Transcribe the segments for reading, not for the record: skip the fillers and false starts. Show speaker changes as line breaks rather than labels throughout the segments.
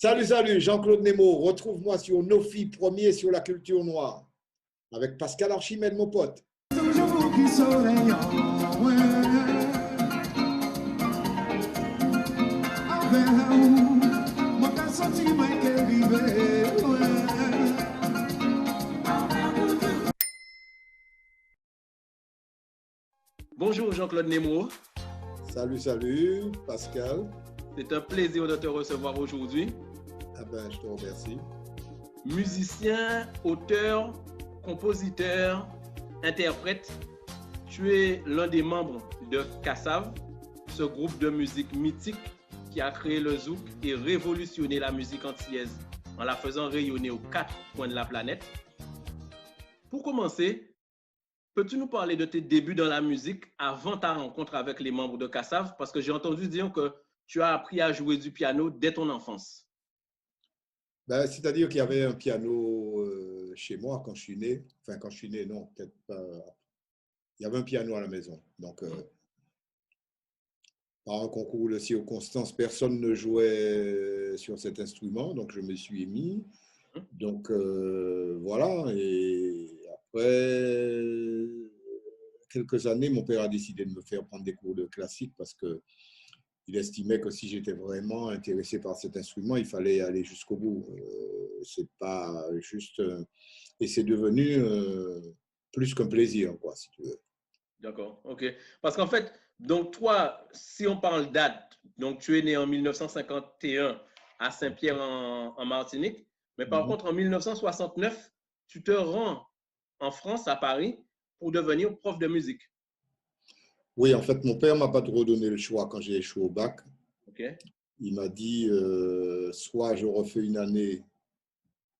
Salut, salut, Jean-Claude Nemo. Retrouve-moi sur Nofi, premier sur la culture noire, avec Pascal Archimède, mon pote.
Bonjour Jean-Claude Nemo.
Salut, salut, Pascal.
C'est un plaisir de te recevoir aujourd'hui.
Ah ben, je te remercie.
Musicien, auteur, compositeur, interprète, tu es l'un des membres de Kassav, ce groupe de musique mythique qui a créé le zouk et révolutionné la musique antillaise en la faisant rayonner aux quatre coins de la planète. Pour commencer, peux-tu nous parler de tes débuts dans la musique avant ta rencontre avec les membres de Kassav? Parce que j'ai entendu dire que tu as appris à jouer du piano dès ton enfance.
Ben, c'est-à-dire qu'il y avait un piano chez moi quand je suis né. Enfin, quand je suis né, non, peut-être pas. Il y avait un piano à la maison. Donc, par un concours de circonstances, personne ne jouait sur cet instrument. Donc, je me suis mis. Donc, voilà. Et après quelques années, mon père a décidé de me faire prendre des cours de classique parce que il estimait que si j'étais vraiment intéressé par cet instrument, il fallait aller jusqu'au bout. C'est pas juste. Et c'est devenu plus qu'un plaisir, quoi, si tu veux.
D'accord, ok. Parce qu'en fait, donc toi, si on parle date, donc tu es né en 1951 à Saint-Pierre en Martinique, mais par contre en 1969, tu te rends en France, à Paris, pour devenir prof de musique.
Oui, en fait, mon père m'a pas trop donné le choix quand j'ai échoué au bac.
Ok,
Il m'a dit soit je refais une année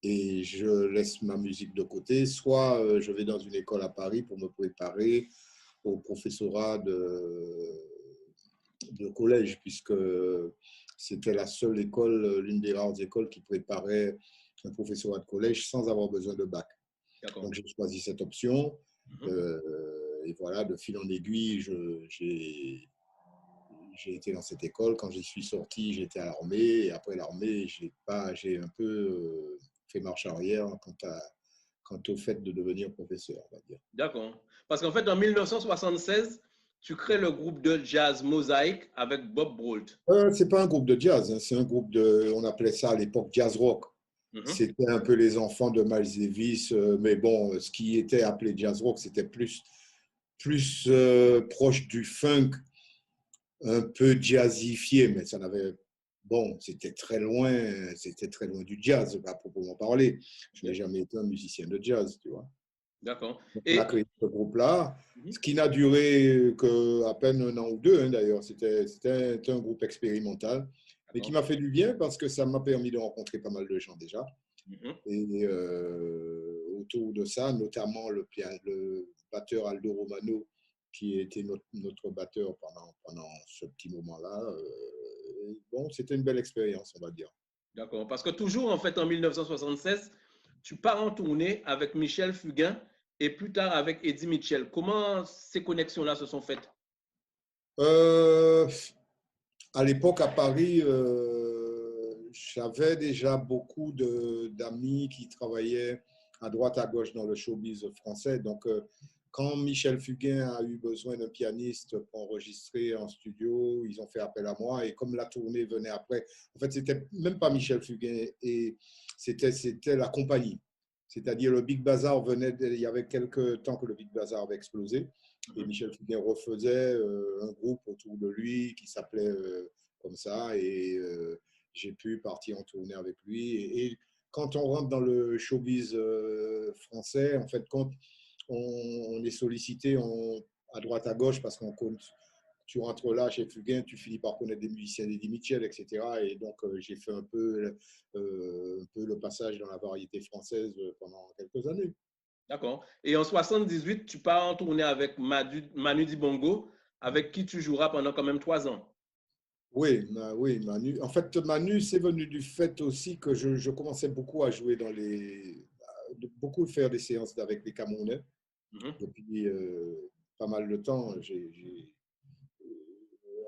et je laisse ma musique de côté, soit je vais dans une école à Paris pour me préparer au professorat de collège, puisque c'était la seule école, l'une des rares écoles qui préparait un professorat de collège sans avoir besoin de bac.
d'accord.
Donc j'ai choisi cette option. Et voilà, de fil en aiguille, j'ai été dans cette école. Quand j'y suis sorti, j'étais à l'armée. Et après l'armée, j'ai un peu fait marche arrière quant au fait de devenir professeur, on va dire.
D'accord. Parce qu'en fait, en 1976, tu crées le groupe de jazz Mosaïque avec Bob Brault.
C'est pas un groupe de jazz, hein, c'est un groupe on appelait ça à l'époque jazz rock. C'était un peu les enfants de Miles Davis, mais bon, ce qui était appelé jazz rock, c'était plus proche du funk, un peu jazzifié, mais ça n'avait, bon, c'était très loin du jazz, à proprement parler. Je n'ai jamais été un musicien de jazz, tu vois.
D'accord.
Donc, on a
Et
créé ce groupe-là, ce qui n'a duré qu'à peine un an ou deux, hein, d'ailleurs. C'était un groupe expérimental, mais qui m'a fait du bien parce que ça m'a permis de rencontrer pas mal de gens déjà. Et autour de ça, notamment le batteur Aldo Romano, qui était notre batteur pendant ce petit moment-là. Bon, c'était une belle expérience, on va dire.
d'accord. Parce que toujours, en fait, en 1976, tu pars en tournée avec Michel Fugain et plus tard avec Eddie Mitchell. Comment ces connexions-là se sont faites?
À l'époque, à Paris, j'avais déjà beaucoup d'amis qui travaillaient à droite, à gauche dans le showbiz français. Donc, quand Michel Fugain a eu besoin d'un pianiste pour enregistrer en studio, ils ont fait appel à moi. Et comme la tournée venait après, en fait, c'était même pas Michel Fugain, et c'était la compagnie. C'est-à-dire le Big Bazar venait, il y avait quelques temps que le Big Bazar avait explosé. Et Michel Fugain refaisait un groupe autour de lui qui s'appelait comme ça. Et j'ai pu partir en tournée avec lui. Et quand on rentre dans le showbiz français, en fait, quand on est sollicité à droite, à gauche, parce qu'on compte. Tu rentres là chez Fugain, tu finis par connaître des musiciens d'Eddie Mitchell, etc. Et donc, j'ai fait un peu le passage dans la variété française pendant quelques années.
D'accord. Et en 78, tu pars en tournée avec Manu Dibongo, avec qui tu joueras pendant quand même 3 ans.
Oui, oui, Manu. En fait, Manu, c'est venu du fait aussi que je commençais beaucoup à jouer beaucoup faire des séances avec les Camerounais. Depuis pas mal de temps,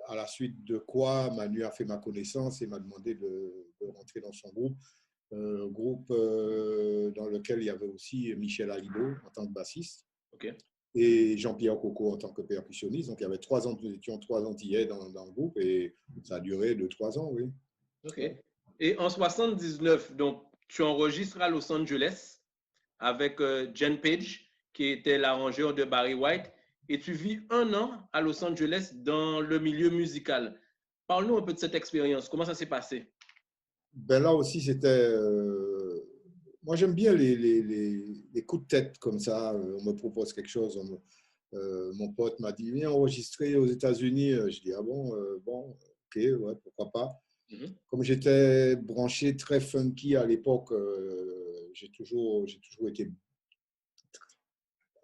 à la suite de quoi Manu a fait ma connaissance et m'a demandé rentrer dans son groupe. Groupe dans lequel il y avait aussi Michel Alibo en tant que bassiste.
OK.
Et Jean-Pierre Coco en tant que percussionniste. Donc, il y avait 3 ans, nous étions 3 Antillais dans le groupe et ça a duré 2-3 ans, oui.
OK. Et en 79, donc, tu enregistres à Los Angeles avec Jen Page, qui était l'arrangeur de Barry White, et tu vis 1 an à Los Angeles dans le milieu musical. Parle-nous un peu de cette expérience. Comment ça s'est passé?
Ben là aussi, c'était. Moi, j'aime bien les coups de tête comme ça. On me propose quelque chose. Mon pote m'a dit, viens enregistrer aux États-Unis. Je dis, ah bon, bon, ok, ouais, pourquoi pas. Comme j'étais branché très funky à l'époque, j'ai toujours été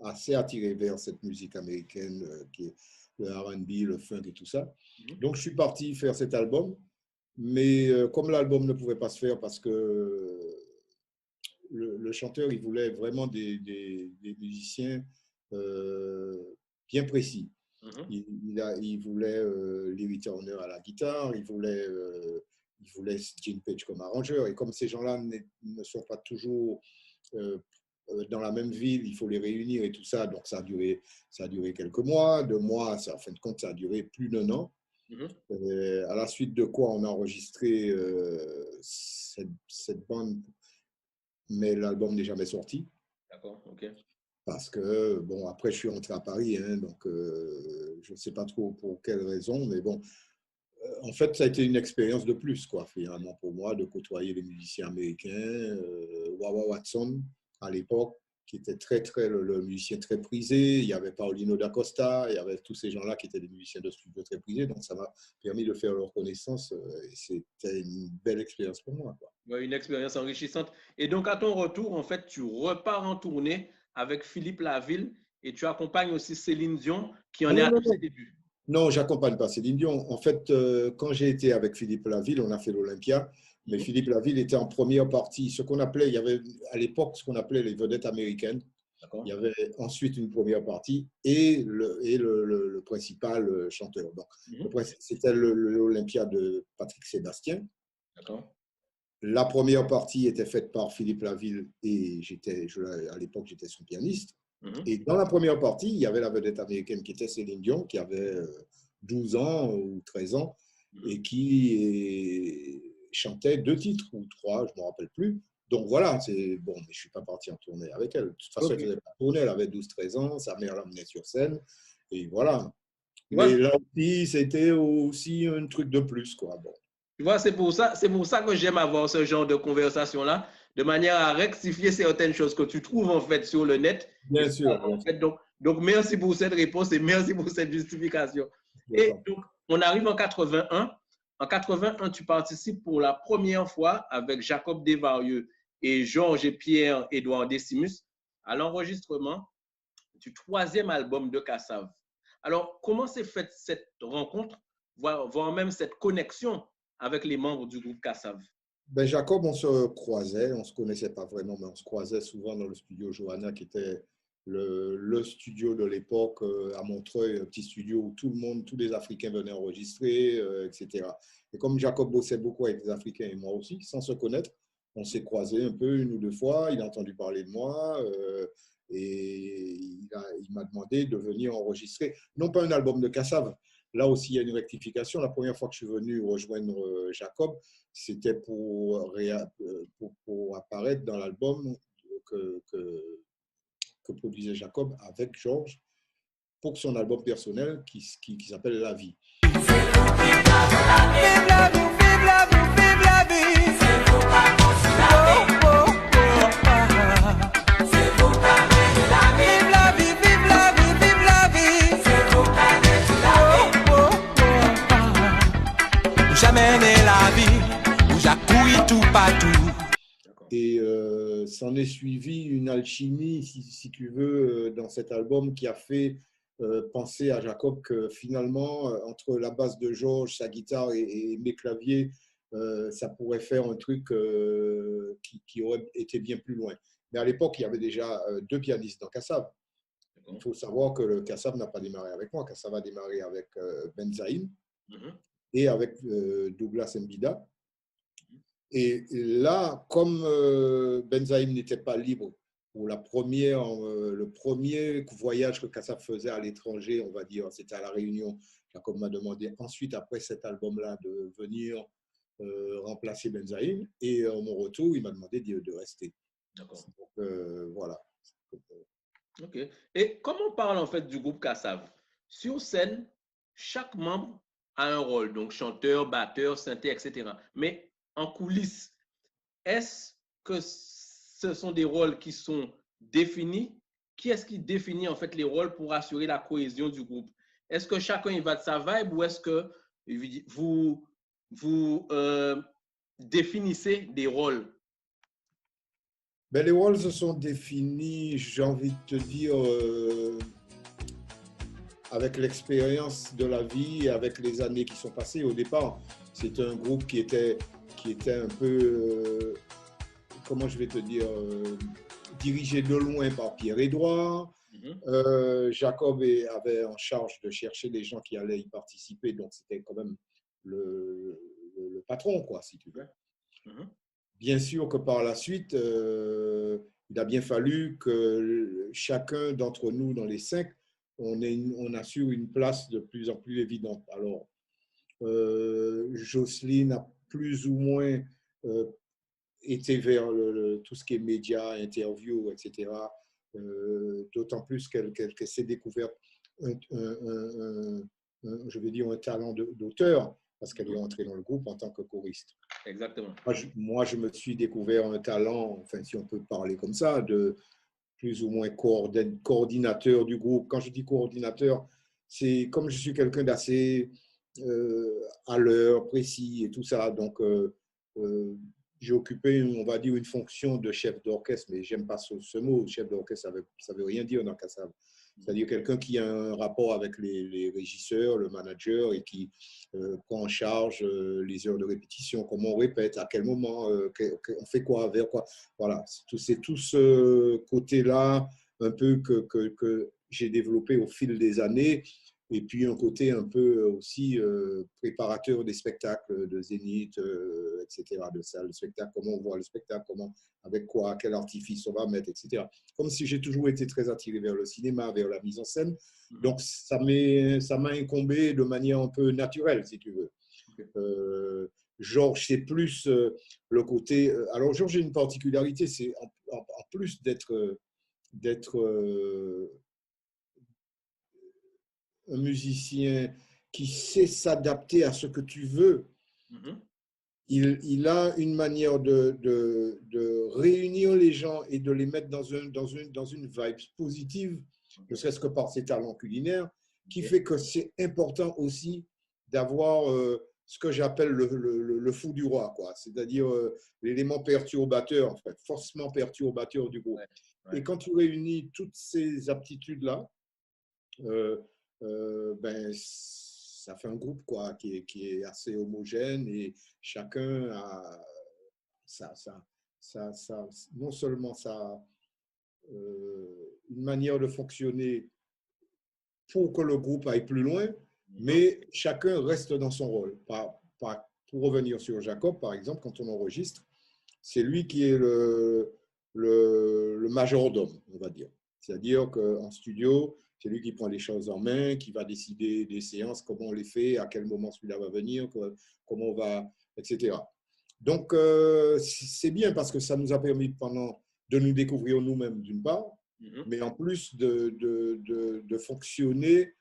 assez attiré vers cette musique américaine qui est le R&B, le funk et tout ça. Donc, je suis parti faire cet album. Mais comme l'album ne pouvait pas se faire parce que le chanteur, il voulait vraiment des musiciens bien précis. Il voulait Lee Turner à la guitare, il voulait Gene Page comme arrangeur. Et comme ces gens-là ne sont pas toujours dans la même ville, il faut les réunir et tout ça. Donc, ça a duré quelques mois, 2 mois. En fin de compte, ça a duré plus d'1 an. À la suite de quoi on a enregistré cette bande, mais l'album n'est jamais sorti.
D'accord, ok.
Parce que, bon, après, je suis rentré à Paris, hein, donc je ne sais pas trop pour quelle raison, mais bon, en fait, ça a été une expérience de plus, quoi, finalement, pour moi, de côtoyer les musiciens américains, Wawa Watson, à l'époque, qui était le musicien très prisé. Il y avait Paulino da Costa, il y avait tous ces gens-là qui étaient des musiciens de studio très prisés. Donc, ça m'a permis de faire leur connaissance et c'était une belle expérience pour moi, quoi.
Ouais, une expérience enrichissante. Et donc, à ton retour, en fait, tu repars en tournée avec Philippe Laville et tu accompagnes aussi Céline Dion qui en est
Non,
à
non,
tous ses
non.
débuts.
Non, j'accompagne pas Céline Dion. En fait, quand j'ai été avec Philippe Laville, on a fait l'Olympia. Mais Philippe Laville était en première partie. Ce qu'on appelait, il y avait à l'époque ce qu'on appelait les vedettes américaines. Il y avait ensuite une première partie et le principal chanteur. Donc, c'était l'Olympia de Patrick Sébastien. La première partie était faite par Philippe Laville et à l'époque, j'étais son pianiste. Et dans la première partie, il y avait la vedette américaine qui était Céline Dion, qui avait 12 ans ou 13 ans et qui chantait 2 titres ou 3, je ne me rappelle plus. Donc voilà, c'est bon, mais je ne suis pas parti en tournée avec elle. De toute façon, elle ne faisait pas tourner, elle avait 12-13 ans, sa mère l'emmenait sur scène, et voilà. Mais là aussi, c'était aussi un truc de plus, quoi. Bon.
Tu vois, c'est pour ça que j'aime avoir ce genre de conversation-là, de manière à rectifier certaines choses que tu trouves en fait sur le net.
Bien sûr.
En fait, donc, merci pour cette réponse et merci pour cette justification. Et donc, on arrive en 81. En 81, tu participes pour la première fois avec Jacob Desvarieux et Georges et Pierre-Édouard Décimus à l'enregistrement du 3e album de Kassav. Alors, comment s'est faite cette rencontre, voire même cette connexion avec les membres du groupe Kassav?
Ben Jacob, on se croisait, on ne se connaissait pas vraiment, mais on se croisait souvent dans le studio Johanna, qui était le studio de l'époque à Montreuil, un petit studio où tous les Africains venaient enregistrer, etc. Et comme Jacob bossait beaucoup avec les Africains et moi aussi, sans se connaître, on s'est croisés un peu 1 ou 2 fois, il a entendu parler de moi et il m'a demandé de venir enregistrer, non pas un album de Kassav. Là aussi, il y a une rectification. La première fois que je suis venu rejoindre Jacob, c'était pour apparaître dans l'album que produisait Jacob avec Georges pour son album personnel qui s'appelle La Vie. Et s'en est suivi une alchimie, si tu veux, dans cet album qui a fait penser à Jacob que finalement, entre la basse de Georges, sa guitare et mes claviers, ça pourrait faire un truc qui aurait été bien plus loin. Mais à l'époque, il y avait déjà 2 pianistes dans Kassav. Il faut savoir que le Kassav n'a pas démarré avec moi. Kassav a démarré avec Ben Zaïm et avec Douglas Mbida. Et là, comme Benzaïm n'était pas libre pour le premier voyage que Kassav faisait à l'étranger, on va dire, c'était à La Réunion, Jacob m'a demandé ensuite, après cet album-là, de venir remplacer Benzaïm. Et à mon retour, il m'a demandé de rester.
D'accord.
Donc, voilà.
OK. Et comme on parle en fait du groupe Kassav, sur scène, chaque membre a un rôle, donc chanteur, batteur, synthé, etc. Mais en coulisses, est-ce que ce sont des rôles qui sont définis? Qui est-ce qui définit en fait les rôles pour assurer la cohésion du groupe? Est-ce que chacun y va de sa vibe ou est-ce que vous définissez des rôles?
Ben, les rôles se sont définis, j'ai envie de te dire, avec l'expérience de la vie, avec les années qui sont passées. Au départ, c'était un groupe qui était un peu, comment je vais te dire, dirigé de loin par Pierre-Édouard. Jacob avait en charge de chercher les gens qui allaient y participer, donc c'était quand même le patron, quoi, si tu veux. Bien sûr que par la suite, il a bien fallu que chacun d'entre nous, dans les 5, on assure une place de plus en plus évidente. Alors, Jocelyne a plus ou moins été vers tout ce qui est médias, interviews, etc. D'autant plus qu'elle s'est découverte je vais dire un talent d'auteur, parce qu'elle est entrée dans le groupe en tant que choriste.
Exactement.
Moi, je me suis découvert un talent, enfin, si on peut parler comme ça, de plus ou moins coordinateur du groupe. Quand je dis coordinateur, c'est comme je suis quelqu'un d'assez à l'heure, précis et tout ça. Donc, j'ai occupé, on va dire, une fonction de chef d'orchestre, mais j'aime pas ce mot. Chef d'orchestre, ça veut rien dire dans Kassav. C'est-à-dire quelqu'un qui a un rapport avec les régisseurs, le manager, et qui prend en charge les heures de répétition, comment on répète, à quel moment, on fait quoi, vers quoi. Voilà, c'est tout ce côté-là un peu que j'ai développé au fil des années. Et puis un côté un peu aussi préparateur des spectacles de Zénith, etc., de salle de spectacle, comment on voit le spectacle, avec quoi, quel artifice on va mettre, etc. Comme si j'ai toujours été très attiré vers le cinéma, vers la mise en scène. Donc ça m'a incombé de manière un peu naturelle, si tu veux. Georges, c'est plus le côté... alors Georges a une particularité, c'est en plus d'être un musicien qui sait s'adapter à ce que tu veux, il a une manière de réunir les gens et de les mettre dans une vibe positive, ne serait-ce que par ses talents culinaires, qui fait que c'est important aussi d'avoir ce que j'appelle le fou du roi, quoi. C'est-à-dire l'élément perturbateur, en fait, forcément perturbateur du groupe. Et quand tu réunis toutes ces aptitudes-là, ben, ça fait un groupe quoi, qui est assez homogène et chacun a non seulement une manière de fonctionner pour que le groupe aille plus loin, mais chacun reste dans son rôle. Pour revenir sur Jacob, par exemple, quand on enregistre, c'est lui qui est le majordome, on va dire. C'est-à-dire qu'en studio, c'est lui qui prend les choses en main, qui va décider des séances, comment on les fait, à quel moment celui-là va venir, comment on va, etc. Donc, c'est bien parce que ça nous a permis de nous découvrir nous-mêmes d'une part, mais en plus de fonctionner,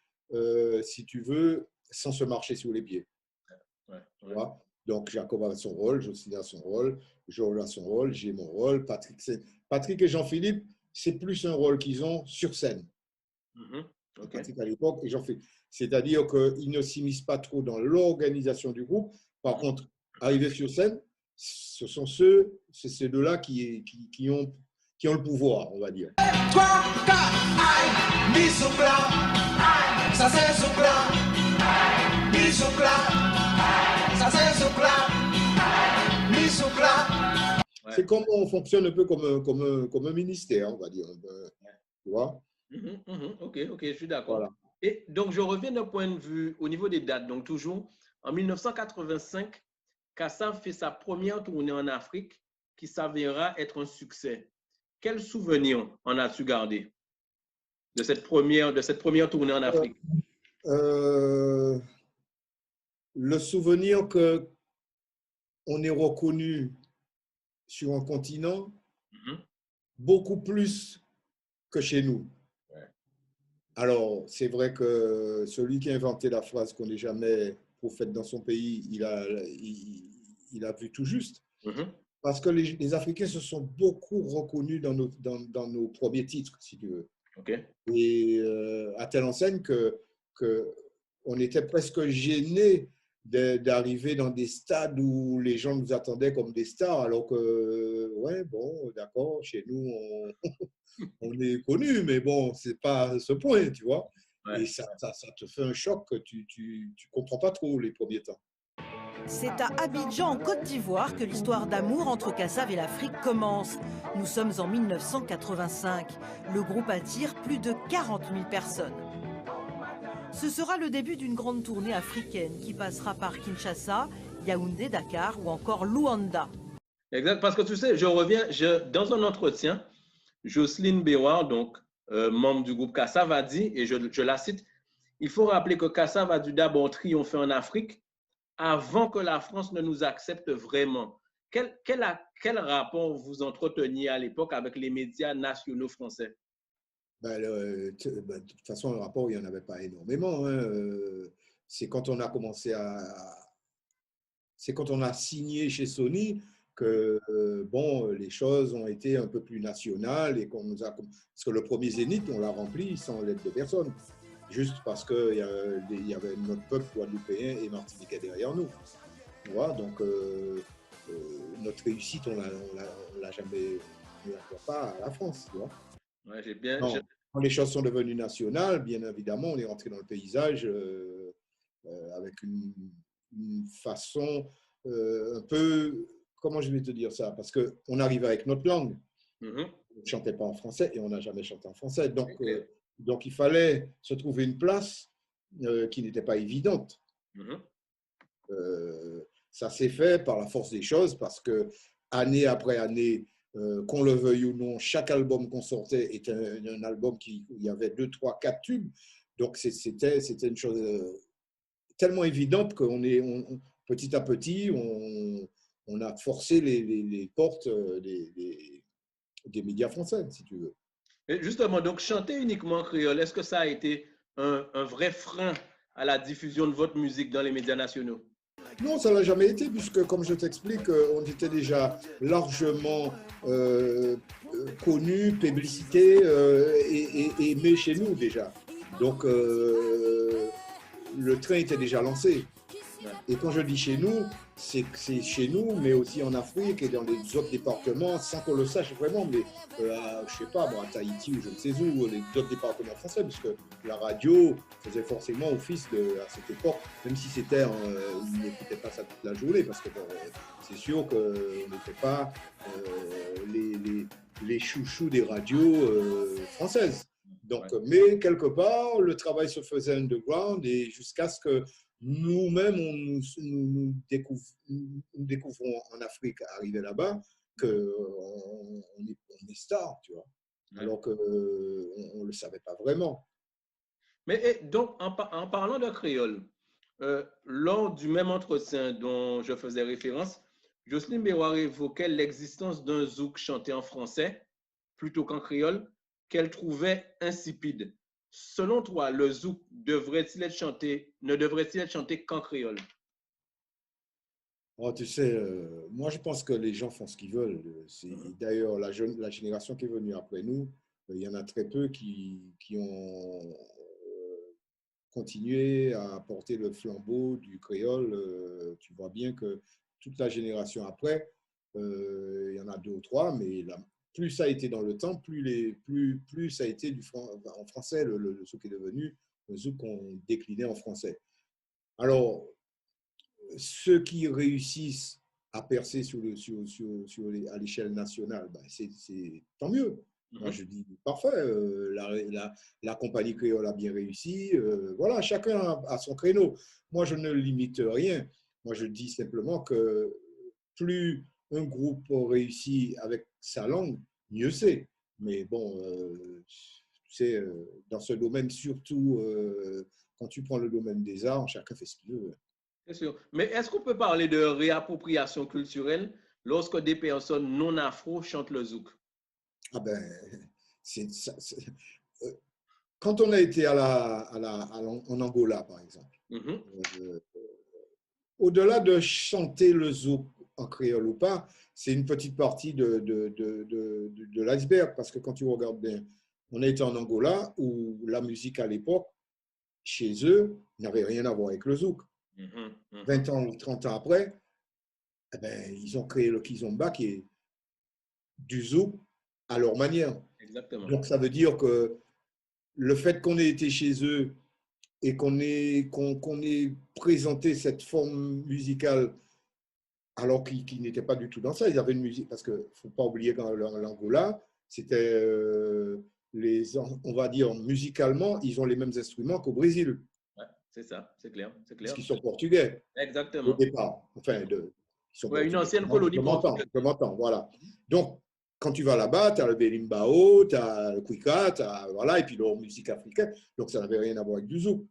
si tu veux, sans se marcher sur les pieds. Voilà. Donc, Jacob a son rôle, Jocelyne a son rôle, Joël a son rôle, j'ai mon rôle, Patrick et Jean-Philippe, c'est plus un rôle qu'ils ont sur scène. Patrick à l'époque et Jean-Philippe. C'est-à-dire qu'ils ne s'immiscent pas trop dans l'organisation du groupe. Par contre, arriver sur scène, ce sont ces deux-là qui ont le pouvoir, on va dire. 3, 4, aïe, mise au plat, aïe, ça c'est au plat, aïe, mise au plat, aïe, ça c'est au plat, aïe, mise au plat. C'est comme on fonctionne un peu comme un ministère, on va dire. Tu vois?
Ok, je suis d'accord. Voilà. Et donc, je reviens d'un point de vue au niveau des dates. Donc, toujours en 1985, Kassav fait sa première tournée en Afrique qui s'avéra être un succès. Quel souvenir en as-tu gardé de cette première tournée en Afrique?
Euh, le souvenir que on est reconnu sur un continent beaucoup plus que chez nous.
Ouais.
Alors, c'est vrai que celui qui a inventé la phrase qu'on n'est jamais prophète dans son pays, il a vu tout juste. Parce que les Africains se sont beaucoup reconnus dans nos premiers titres, si tu veux.
Okay.
Et à telle enseigne que on était presque gênés d'arriver dans des stades où les gens nous attendaient comme des stars, alors que, ouais, bon, d'accord, chez nous, on est connus, mais bon, c'est pas ce point, tu vois. Ouais. Et ça te fait un choc que tu comprends pas trop les premiers temps.
C'est à Abidjan, en Côte d'Ivoire, que l'histoire d'amour entre Kassav et l'Afrique commence. Nous sommes en 1985. Le groupe attire plus de 40 000 personnes. Ce sera le début d'une grande tournée africaine qui passera par Kinshasa, Yaoundé, Dakar ou encore Luanda.
Exact, parce que tu sais, dans un entretien, Jocelyne Béouard, donc membre du groupe Kassav, a dit, et je la cite, « Il faut rappeler que Kassav a dû d'abord triompher en Afrique avant que la France ne nous accepte vraiment. » Quel rapport vous entreteniez à l'époque avec les médias nationaux français?
De toute façon, le rapport, il n'y en avait pas énormément. Hein. C'est quand on a commencé c'est quand on a signé chez Sony que bon, les choses ont été un peu plus nationales et qu'on nous a... Parce que le premier Zénith, on l'a rempli sans l'aide de personne, juste parce qu'il y avait notre peuple guadeloupéen et martiniquais derrière nous. Tu vois, donc notre réussite, on l'a jamais... On ne la doit pas à la France, tu vois.
Ouais,
quand les choses sont devenues nationales, bien évidemment, on est rentré dans le paysage avec une façon un peu, comment je vais te dire ça? Parce qu'on arrivait avec notre langue. On ne chantait pas en français et on n'a jamais chanté en français. Donc il fallait se trouver une place qui n'était pas évidente. Ça s'est fait par la force des choses parce que année après année, qu'on le veuille ou non, chaque album qu'on sortait était un album où il y avait 2, 3, 4 tubes. Donc, c'était une chose tellement évidente petit à petit, on a forcé les portes des médias français, si tu veux.
Et justement, donc, chanter uniquement en créole, est-ce que ça a été un vrai frein à la diffusion de votre musique dans les médias nationaux?
Non, ça ne l'a jamais été, puisque, comme je t'explique, on était déjà largement connus, publicités et aimés chez nous déjà. Donc, le train était déjà lancé. Et quand je dis chez nous, c'est chez nous, mais aussi en Afrique et dans les autres départements, sans qu'on le sache vraiment, mais je ne sais pas, à Tahiti ou je ne sais où, les autres départements français, parce que la radio faisait forcément office à cette époque, même si c'était, ils n'écoutaient pas ça toute la journée, parce que c'est sûr qu'on n'était pas les chouchous des radios françaises. Donc, mais quelque part, le travail se faisait underground et jusqu'à ce que nous-mêmes, nous découvrons en Afrique, arrivé là-bas, qu'on est star, tu vois, alors qu'on ne le savait pas vraiment.
Mais donc, en parlant de créole, lors du même entretien dont je faisais référence, Jocelyne Béouard évoquait l'existence d'un zouk chanté en français plutôt qu'en créole, qu'elle trouvait insipide. Selon toi, le zouk ne devrait-il être chanté qu'en créole?
Oh, tu sais, moi je pense que les gens font ce qu'ils veulent. D'ailleurs, la génération qui est venue après nous, il y en a très peu qui ont continué à porter le flambeau du créole. Tu vois bien que toute la génération après, il y en a 2 ou 3, mais plus ça a été dans le temps, plus ça a été en français, le zouk est devenu le zouk qu'on déclinait en français. Alors, ceux qui réussissent à percer à l'échelle nationale, ben c'est tant mieux. Moi, je dis parfait, la compagnie créole a bien réussi. Voilà, chacun a son créneau. Moi, je ne limite rien. Moi, je dis simplement que plus un groupe réussit avec sa langue, mieux c'est. Mais bon, tu sais, dans ce domaine, surtout quand tu prends le domaine des arts, chacun fait ce qu'il veut.
Bien sûr. Mais est-ce qu'on peut parler de réappropriation culturelle lorsque des personnes non afro chantent le zouk?
Ah ben, euh, quand on a été en Angola, par exemple,
Mhm.
euh, au-delà de chanter le zouk en créole ou pas, c'est une petite partie de l'iceberg, parce que quand tu regardes bien, on a été en Angola où la musique à l'époque, chez eux, n'avait rien à voir avec le zouk.
Mhm.
20
Mhm.
ans ou 30 ans après, eh ben, ils ont créé le kizomba qui est du zouk à leur manière.
Exactement.
Donc ça veut dire que le fait qu'on ait été chez eux et qu'on ait présenté cette forme musicale alors qu'ils n'étaient pas du tout dans ça. Ils avaient une musique, parce qu'il ne faut pas oublier qu'en l'Angola, c'était, on va dire, musicalement, ils ont les mêmes instruments qu'au Brésil,
Ouais, c'est ça, c'est clair, c'est
parce
clair.
qu'ils sont portugais au
Exactement.
départ. Enfin, ils sont
Ouais, une
portugais.
ancienne colonie portugaise.
Je m'entends, voilà. Donc, quand tu vas là-bas, tu as le berimbau, tu as le cuica, voilà, et puis leur musique africaine. Donc, ça n'avait rien à voir avec du zouk.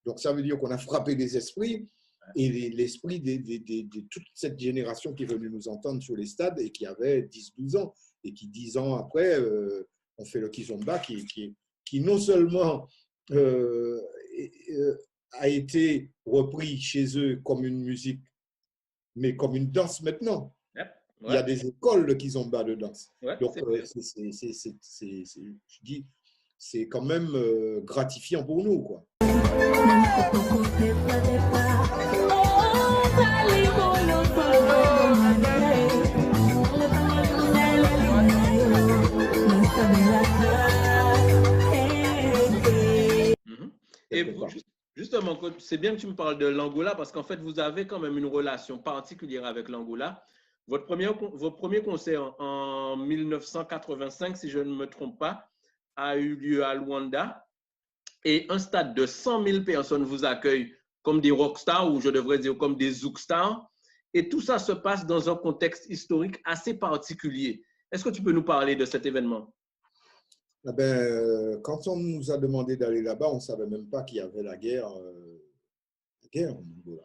Donc, ça veut dire qu'on a frappé des esprits et l'esprit de toute cette génération qui est venue nous entendre sur les stades et qui avait 10-12 ans et qui 10 ans après ont fait le kizomba qui non seulement euh, a été repris chez eux comme une musique mais comme une danse maintenant.
Ouais,
Il y
ouais,
a des écoles de kizomba de danse.
ouais,
Donc
c'est clair.
je dis c'est quand même gratifiant pour nous, quoi.
Mhm. Et justement, c'est bien que tu me parles de l'Angola parce qu'en fait, vous avez quand même une relation particulière avec l'Angola. Votre premier concert en 1985, si je ne me trompe pas, a eu lieu à Luanda et un stade de 100 000 personnes vous accueille comme des rockstars ou je devrais dire comme des zoukstars. Et tout ça se passe dans un contexte historique assez particulier. Est-ce que tu peux nous parler de cet événement?
Ah ben, quand on nous a demandé d'aller là-bas, on ne savait même pas qu'il y avait la guerre en Angola.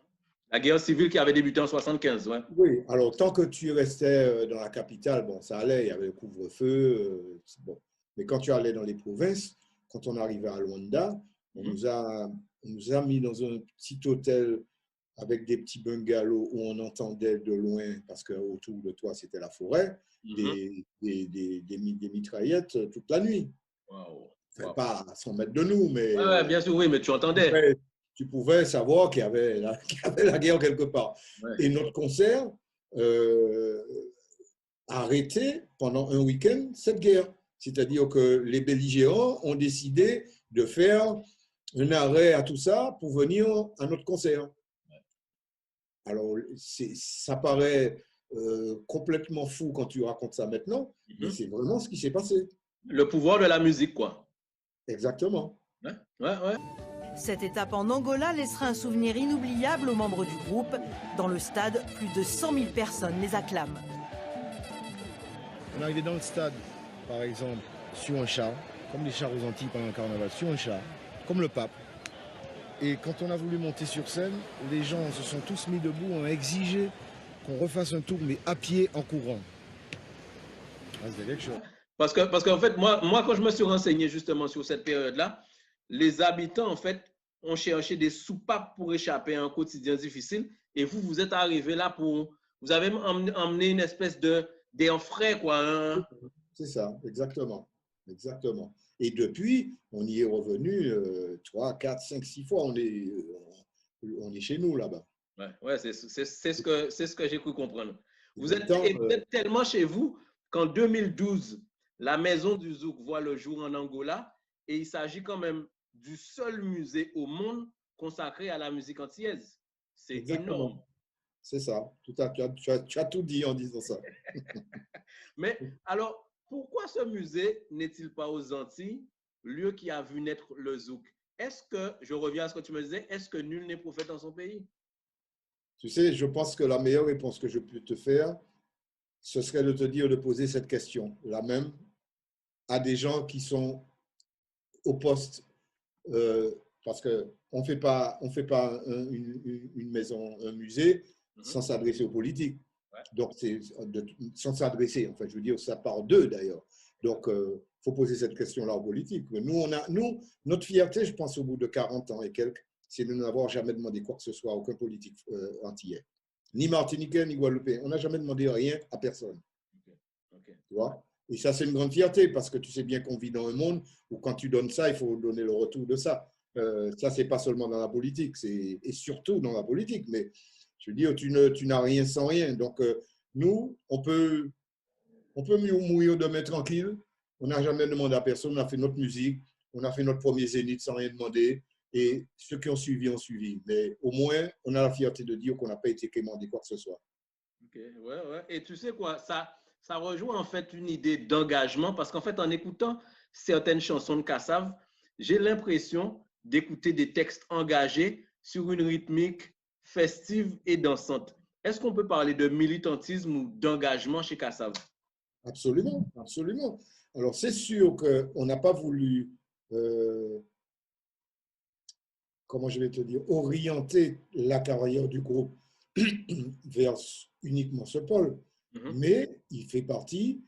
La guerre civile qui avait débuté en 75, ouais.
Oui, alors tant que tu restais dans la capitale, bon, ça allait, il y avait le couvre-feu, bon. Mais quand tu allais dans les provinces, quand on arrivait à Luanda, on nous a mis dans un petit hôtel avec des petits bungalows où on entendait de loin, parce qu'autour de toi, c'était la forêt, des mitraillettes toute la nuit.
Wow.
Enfin,
Wow.
pas à 100 mètres de nous, mais
Ouais, bien sûr, oui, mais tu entendais.
tu pouvais savoir qu'il y avait la guerre quelque part.
Ouais.
Et notre concert a arrêté pendant un week-end cette guerre. C'est-à-dire que les belligérants ont décidé de faire un arrêt à tout ça pour venir à notre concert. Alors, ça paraît complètement fou quand tu racontes ça maintenant, mais c'est vraiment ce qui s'est passé.
Le pouvoir de la musique, quoi.
Exactement.
Ouais, ouais, ouais.
Cette étape en Angola laissera un souvenir inoubliable aux membres du groupe. Dans le stade, plus de 100 000 personnes les acclament.
On est arrivé dans le stade, par exemple, sur un char, comme les chars aux Antilles pendant le carnaval, sur un char, comme le pape. Et quand on a voulu monter sur scène, les gens se sont tous mis debout, ont exigé qu'on refasse un tour, mais à pied, en courant. Ah, c'était quelque chose.
Parce qu'en fait, moi, quand je me suis renseigné justement sur cette période-là, les habitants, en fait, ont cherché des soupapes pour échapper à un quotidien difficile. Et vous êtes arrivé là vous avez emmené une espèce d'air frais, quoi. Hein?
C'est ça, exactement. Exactement. Et depuis, on y est revenu 3, 4, 5, 6 fois. On est chez nous là-bas.
Ouais, c'est ce que j'ai cru comprendre. Vous êtes tellement chez vous qu'en 2012, la Maison du Zouk voit le jour en Angola et il s'agit quand même du seul musée au monde consacré à la musique antillaise. C'est énorme.
C'est ça. Tu as tout dit en disant ça.
Mais alors, pourquoi ce musée n'est-il pas aux Antilles, lieu qui a vu naître le Zouk? Est-ce que, je reviens à ce que tu me disais, est-ce que nul n'est prophète dans son pays?
Tu sais, je pense que la meilleure réponse que je peux te faire, ce serait de te dire de poser cette question, la même, à des gens qui sont au poste, parce qu'on ne fait pas une maison, un musée sans s'adresser aux politiques.
Ouais.
Donc, sans s'adresser, en fait, je veux dire, ça part d'eux d'ailleurs. Donc, il faut poser cette question-là aux politiques. Nous, notre fierté, je pense, au bout de 40 ans et quelques, c'est de n'avoir jamais demandé quoi que ce soit à aucun politique antillais. Ni martiniquais, ni guadeloupéen. On n'a jamais demandé rien à personne.
Okay.
Tu vois? Et ça, c'est une grande fierté parce que tu sais bien qu'on vit dans un monde où quand tu donnes ça, il faut donner le retour de ça. Ça, c'est pas seulement dans la politique, et surtout dans la politique. Mais je veux dire, tu n'as rien sans rien. Donc, nous, on peut mourir demain tranquille. On n'a jamais demandé à personne. On a fait notre musique. On a fait notre premier zénith sans rien demander. Et ceux qui ont suivi, ont suivi. Mais au moins, on a la fierté de dire qu'on n'a pas été quémandé quoi que ce soit.
Ok, ouais. Et tu sais quoi, ça rejoint en fait une idée d'engagement parce qu'en fait, en écoutant certaines chansons de Kassav, j'ai l'impression d'écouter des textes engagés sur une rythmique festive et dansante. Est-ce qu'on peut parler de militantisme ou d'engagement chez Kassav?
Absolument, absolument. Alors, c'est sûr qu'on n'a pas voulu, comment je vais te dire, orienter la carrière du groupe vers uniquement ce pôle. Mais il fait partie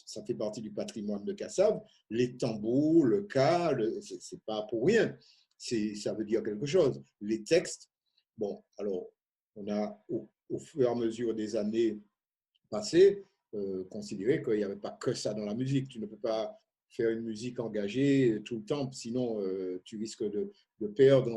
ça fait partie du patrimoine de Kassav. Les tambours, le cas, c'est pas pour rien. Ça veut dire quelque chose. Les textes, bon, alors, on a, au fur et à mesure des années passées, considéré qu'il n'y avait pas que ça dans la musique. Tu ne peux pas faire une musique engagée tout le temps, sinon tu risques de perdre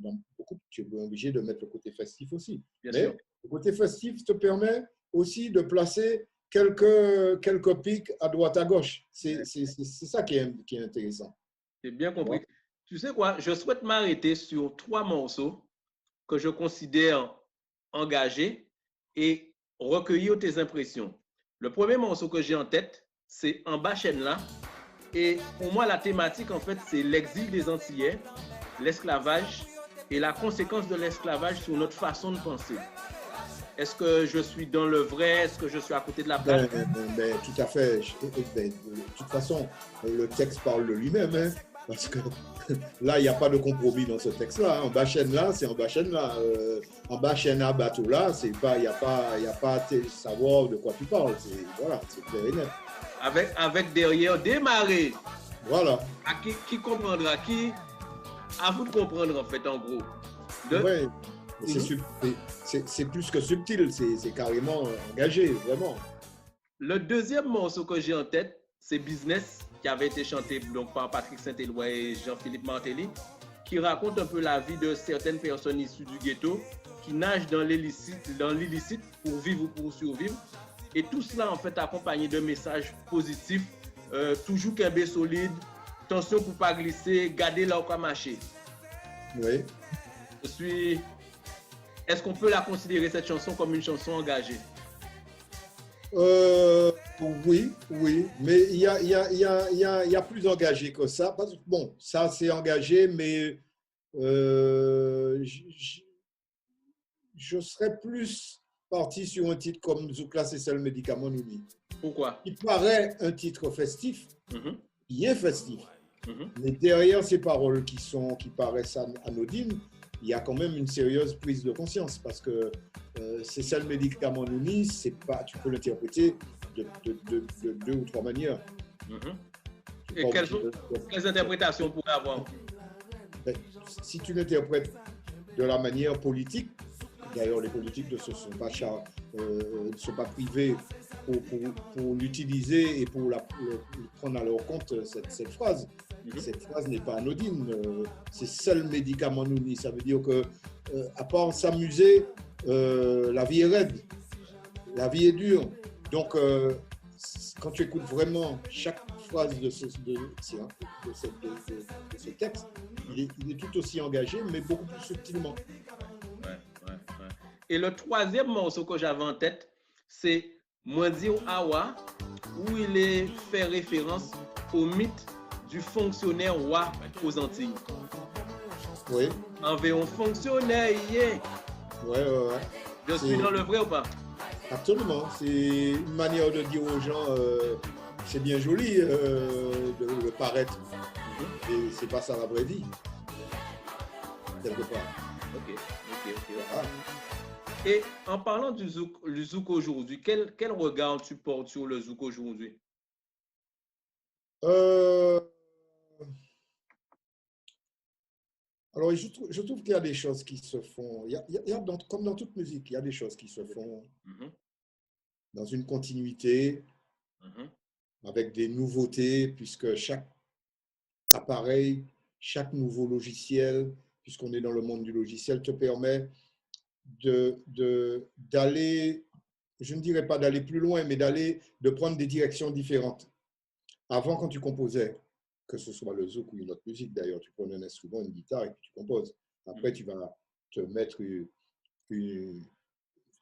dans beaucoup. Tu es obligé de mettre le côté festif aussi.
Bien
Mais
sûr.
le côté festif te permet aussi de placer quelques pics à droite à gauche. C'est ça qui est intéressant.
J'ai bien compris.
Ouais.
Tu sais quoi, je souhaite m'arrêter sur 3 morceaux que je considère engagés et recueillir tes impressions. Le premier morceau que j'ai en tête, c'est En bas chaîne là. Et pour moi, la thématique, en fait, c'est l'exil des Antillais, l'esclavage et la conséquence de l'esclavage sur notre façon de penser. Est-ce que je suis dans le vrai? Est-ce que je suis à côté de la plaque?
Tout à fait. De toute façon, le texte parle de lui-même, hein, parce que là, il n'y a pas de compromis dans ce texte-là. En bas chaîne là, c'est en bas chaîne là. En bas chaîne à bateau là, il n'y a pas à savoir de quoi tu parles. Voilà, c'est clair et net.
Avec derrière démarrer.
Voilà.
À qui comprendra? À vous de comprendre, en fait, en gros.
Ouais, c'est plus que subtil, c'est carrément engagé, vraiment.
Le deuxième morceau que j'ai en tête, c'est Business, qui avait été chanté donc, par Patrick Saint-Éloi et Jean-Philippe Martelly, qui raconte un peu la vie de certaines personnes issues du ghetto qui nagent dans l'illicite pour vivre ou pour survivre. Et tout cela, en fait, accompagné de messages positifs, toujours qu'un solide, attention pour ne pas glisser, garder là où on va marcher.
Oui.
Est-ce qu'on peut la considérer, cette chanson, comme une chanson engagée?
Oui, mais il y a plus engagé que ça. Bon, ça c'est engagé, mais je serais plus parti sur un titre comme Zoukla c'est le médicament Nouni.
Pourquoi?
Il paraît un titre festif, il est festif, mais derrière ces paroles qui paraissent anodines, il y a quand même une sérieuse prise de conscience parce que c'est ça le médicament Nouni, c'est pas, tu peux l'interpréter de 2 ou 3 manières.
Et quelles interprétations pourrait avoir?
Si tu l'interprètes de la manière politique, d'ailleurs les politiques ne sont pas privés pour l'utiliser et pour prendre à leur compte cette phrase. Cette phrase n'est pas anodine. C'est seul médicament Nouni. Ça veut dire que, à part s'amuser, la vie est raide, la vie est dure. Donc, quand tu écoutes vraiment chaque phrase de ce texte, il est tout aussi engagé, mais beaucoup plus subtilement.
Ouais. Et le troisième morceau que j'avais en tête, c'est Mwendio Awa, où il est fait référence au mythe du fonctionnaire roi aux Antilles.
Oui.
Environ fonctionnaire hier.
Ouais, ouais, ouais.
Je suis dans le vrai ou pas?
Absolument. C'est une manière de dire aux gens, c'est bien joli de le paraître. Et c'est pas ça la vraie vie. Quelque part.
Ok. Ah. Et en parlant du zouk aujourd'hui, quel regard tu portes sur le zouk aujourd'hui?
Alors, je trouve qu'il y a des choses qui se font. Comme dans toute musique, il y a des choses qui se font dans une continuité, avec des nouveautés, puisque chaque appareil, chaque nouveau logiciel, puisqu'on est dans le monde du logiciel, te permet d'aller, je ne dirais pas d'aller plus loin, mais de prendre des directions différentes. Avant, quand tu composais, que ce soit le zouk ou une autre musique d'ailleurs, tu prends un instrument, une guitare et puis tu composes. Après, tu vas te mettre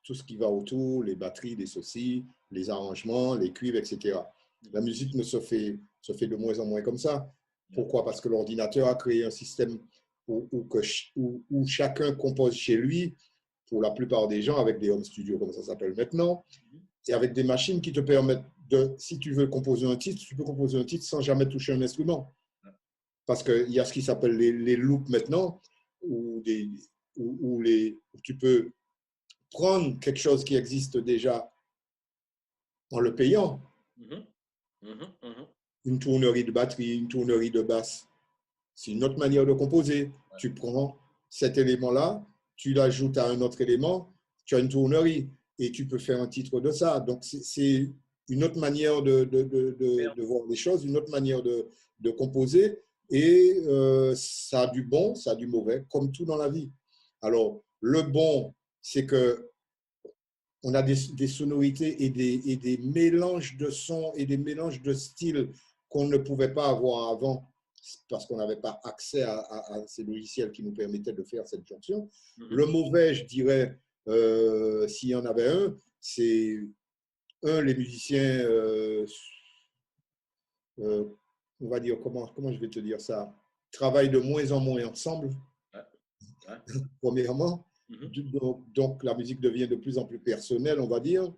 tout ce qui va autour, les batteries, les ceci, les arrangements, les cuivres, etc. La musique se fait de moins en moins comme ça. Pourquoi? Parce que l'ordinateur a créé un système où chacun compose chez lui, pour la plupart des gens, avec des home studios, comme ça s'appelle maintenant, et avec des machines qui te permettent si tu veux composer un titre, tu peux composer un titre sans jamais toucher un instrument. Parce qu'il y a ce qui s'appelle les loops maintenant, où tu peux prendre quelque chose qui existe déjà en le payant. Une tournerie de batterie, une tournerie de basse. C'est une autre manière de composer. Tu prends cet élément-là, tu l'ajoutes à un autre élément, tu as une tournerie et tu peux faire un titre de ça. Donc, c'est une autre manière de voir les choses, une autre manière de composer. Et ça a du bon, ça a du mauvais, comme tout dans la vie. Alors, le bon, c'est que on a des sonorités et des mélanges de sons et des mélanges de styles qu'on ne pouvait pas avoir avant parce qu'on n'avait pas accès à ces logiciels qui nous permettaient de faire cette jonction. Le mauvais, je dirais, s'il y en avait un, c'est les musiciens, on va dire, comment je vais te dire ça, travaillent de moins en moins ensemble, premièrement. Donc, la musique devient de plus en plus personnelle, on va dire.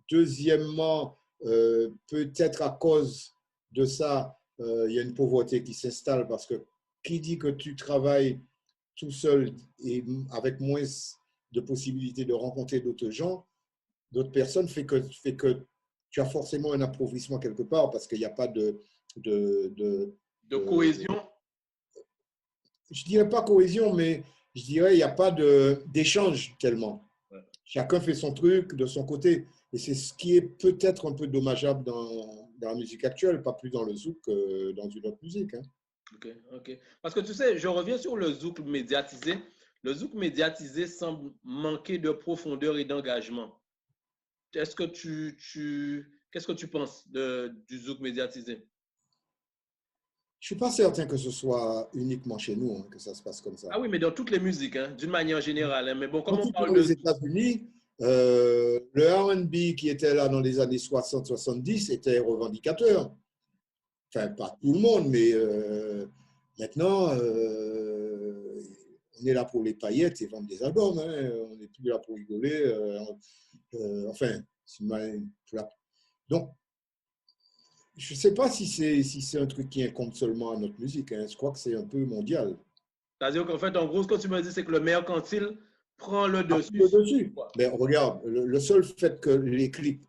Deuxièmement, peut-être à cause de ça, il y a une pauvreté qui s'installe parce que qui dit que tu travailles tout seul et avec moins de possibilités de rencontrer d'autres gens, d'autres personnes, fait que tu as forcément un appauvrissement quelque part parce qu'il n'y a pas de
cohésion.
Je dirais pas cohésion, mais je dirais il n'y a pas d'échange tellement. Chacun fait son truc de son côté. Et c'est ce qui est peut-être un peu dommageable dans la musique actuelle, pas plus dans le zouk que dans une autre musique. Hein.
Ok. Parce que tu sais, je reviens sur le zouk médiatisé. Le zouk médiatisé semble manquer de profondeur et d'engagement. Qu'est-ce que tu penses du zouk médiatisé?
Je ne suis pas certain que ce soit uniquement chez nous hein, que ça se passe comme ça.
Ah oui, mais dans toutes les musiques, hein, d'une manière générale. Hein. Mais bon, comme on parle
aux États-Unis, le R&B qui était là dans les années 60-70 était revendicateur. Enfin, pas tout le monde, mais maintenant, on est là pour les paillettes et vendre des albums. Hein. On n'est plus là pour rigoler. Enfin, donc, je ne sais pas si c'est un truc qui incombe seulement à notre musique. Hein. Je crois que c'est un peu mondial.
C'est-à-dire qu'en fait, en gros, ce que tu me dis, c'est que le mercantile prend le dessus.
Mais regarde, le seul fait que les clips,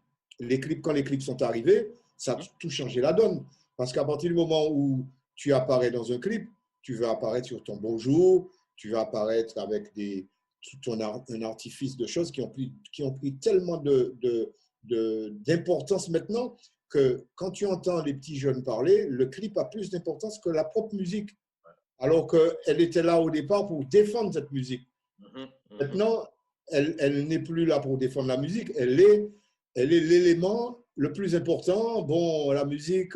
quand les clips sont arrivés, ça a tout changé la donne. Parce qu'à partir du moment où tu apparais dans un clip, tu vas apparaître sur ton bonjour, tu vas apparaître avec un artifice de choses qui ont pris tellement d'importance maintenant que quand tu entends les petits jeunes parler, le clip a plus d'importance que la propre musique. Alors qu'elle était là au départ pour défendre cette musique. Maintenant, elle n'est plus là pour défendre la musique, elle est l'élément le plus important. Bon, la musique,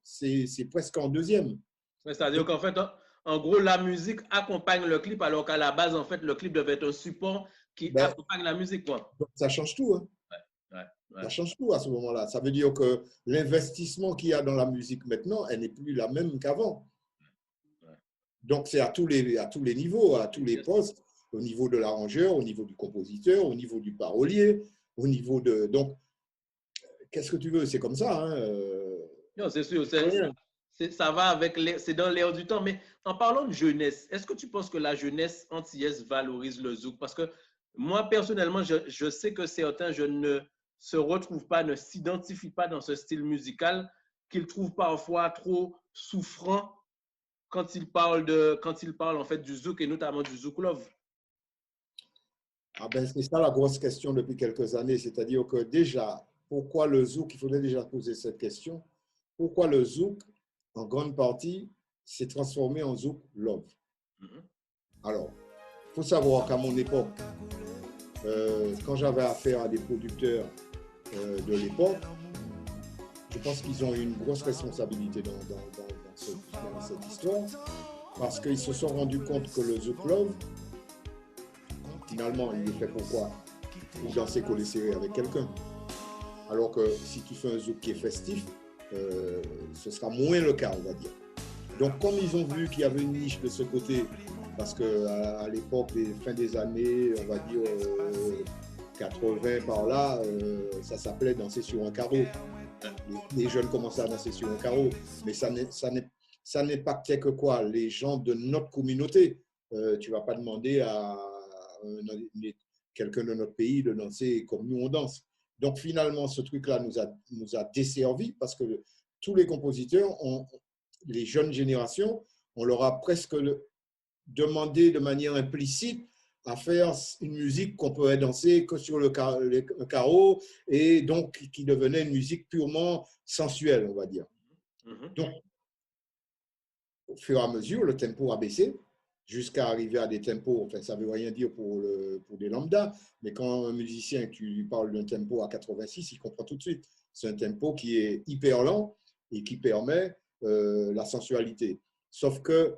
c'est presque en deuxième.
C'est-à-dire qu'en fait, en gros, la musique accompagne le clip, alors qu'à la base, en fait, le clip devait être un support qui accompagne la musique. Quoi.
Donc ça change tout. Hein. Ça change tout à ce moment-là. Ça veut dire que l'investissement qu'il y a dans la musique maintenant, elle n'est plus la même qu'avant. Donc, c'est à tous les niveaux, à tous les postes, au niveau de l'arrangeur, au niveau du compositeur, au niveau du parolier, au niveau de… Donc, qu'est-ce que tu veux? C'est comme ça. Hein,
Non, c'est sûr, ça va avec c'est dans l'air du temps. Mais en parlant de jeunesse, est-ce que tu penses que la jeunesse antillaise valorise le zouk? Parce que moi, personnellement, je sais que certains jeunes ne se retrouvent pas, ne s'identifient pas dans ce style musical, qu'ils trouvent parfois trop souffrant quand ils parlent en fait du zouk et notamment du zouk love.
Ah ben, c'est ça la grosse question depuis quelques années. C'est-à-dire que déjà, pourquoi le zouk? Il faudrait déjà poser cette question. Pourquoi le zouk, en grande partie, s'est transformé en zouk love? Alors, il faut savoir qu'à mon époque, quand j'avais affaire à des producteurs de l'époque, je pense qu'ils ont eu une grosse responsabilité dans cette histoire, parce qu'ils se sont rendus compte que le zouk love, finalement, il est fait pour quoi? Pour danser collé serré avec quelqu'un. Alors que si tu fais un zouk qui est festif, ce sera moins le cas, on va dire. Donc, comme ils ont vu qu'il y avait une niche de ce côté, parce qu'à l'époque, fin des années, on va dire 80 par là, ça s'appelait danser sur un carreau. Les jeunes commençaient à danser sur un carreau, mais ça n'impactait que quoi? Les gens de notre communauté. Tu ne vas pas demander à quelqu'un de notre pays de danser comme nous on danse. Donc finalement, ce truc-là nous a desservi parce que tous les compositeurs, les jeunes générations, on leur a presque demandé de manière implicite à faire une musique qu'on pouvait danser que sur le carreau et donc qui devenait une musique purement sensuelle, on va dire. Donc, au fur et à mesure, le tempo a baissé jusqu'à arriver à des tempos, enfin ça ne veut rien dire pour des lambda, mais quand un musicien, tu lui parles d'un tempo à 86, il comprend tout de suite. C'est un tempo qui est hyper lent et qui permet la sensualité. Sauf que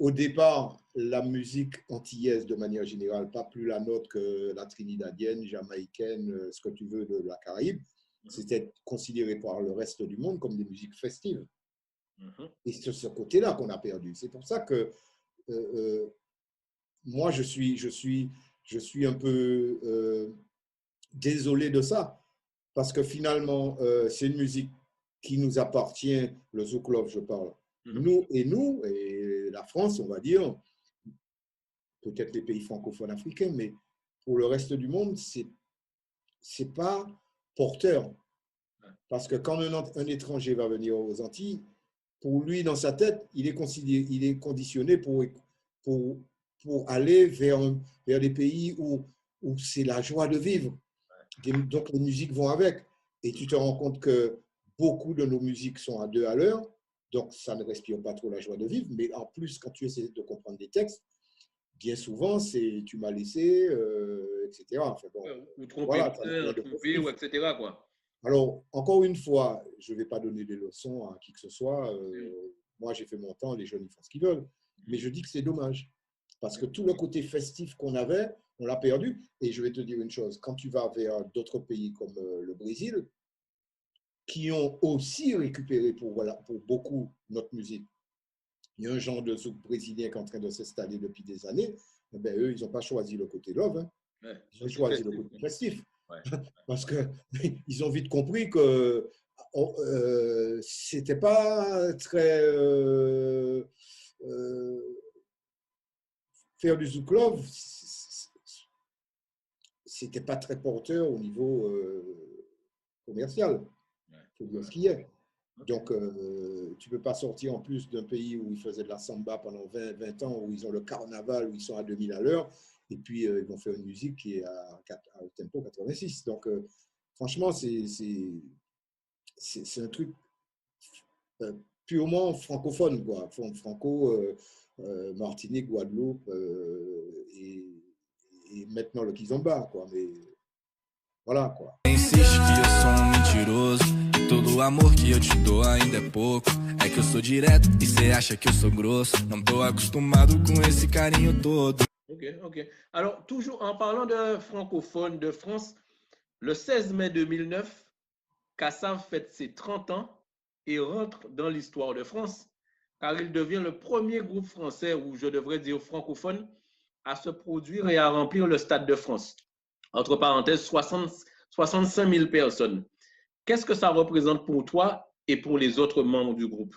au départ, la musique antillaise, de manière générale, pas plus la nôtre que la trinidadienne, jamaïcaine, ce que tu veux de la Caraïbe, c'était considéré par le reste du monde comme des musiques festives. Et c'est ce côté-là qu'on a perdu. C'est pour ça que moi, je suis un peu désolé de ça. Parce que finalement, c'est une musique qui nous appartient, le zouk love, je parle. Nous, et la France, on va dire, peut-être les pays francophones africains, mais pour le reste du monde, c'est pas porteur. Parce que quand un étranger va venir aux Antilles, pour lui, dans sa tête, il est conditionné pour aller vers des pays où c'est la joie de vivre. Donc, les musiques vont avec. Et tu te rends compte que beaucoup de nos musiques sont à 2 à l'heure. Donc, ça ne respire pas trop la joie de vivre. Mais en plus, quand tu essaies de comprendre des textes, bien souvent, c'est tu m'as laissé, etc. Enfin, bon,
ou tromper, ou etc. quoi.
Alors, encore une fois, je ne vais pas donner des leçons à qui que ce soit. Moi, j'ai fait mon temps, les jeunes, ils font ce qu'ils veulent. Mais je dis que c'est dommage. Parce que tout le côté festif qu'on avait, on l'a perdu. Et je vais te dire une chose, quand tu vas vers d'autres pays comme le Brésil, qui ont aussi récupéré pour beaucoup notre musique. Il y a un genre de zouk brésilien qui est en train de s'installer depuis des années. Eh bien, eux, ils n'ont pas choisi le côté love. Hein. Ils ont choisi le côté festif. Parce qu'ils ont vite compris que c'était pas très… faire du zouk love, c'était pas très porteur au niveau commercial. Il faut dire ce qu'il y a. Donc, tu ne peux pas sortir en plus d'un pays où ils faisaient de la samba pendant 20 ans, où ils ont le carnaval, où ils sont à 2000 à l'heure, et puis ils vont faire une musique qui est à tempo 86. Donc, franchement, c'est un truc purement francophone, quoi. Franco, Martinique, Guadeloupe et maintenant le Kizomba, quoi. Mais voilà, quoi.
Insiste que eu sou mentiroso. Todo o amor que eu te dou ainda é pouco. É que eu sou direto e cê acha que eu sou grosso. Não tô acostumado com esse carinho todo.
Ok. Alors, toujours en parlant de francophone de France, le 16 mai 2009, Kassav fête ses 30 ans et rentre dans l'histoire de France. car il devient le premier groupe français, ou je devrais dire francophone, à se produire et à remplir le Stade de France. Entre parenthèses, 65 000 personnes. Qu'est-ce que ça représente pour toi et pour les autres membres du groupe?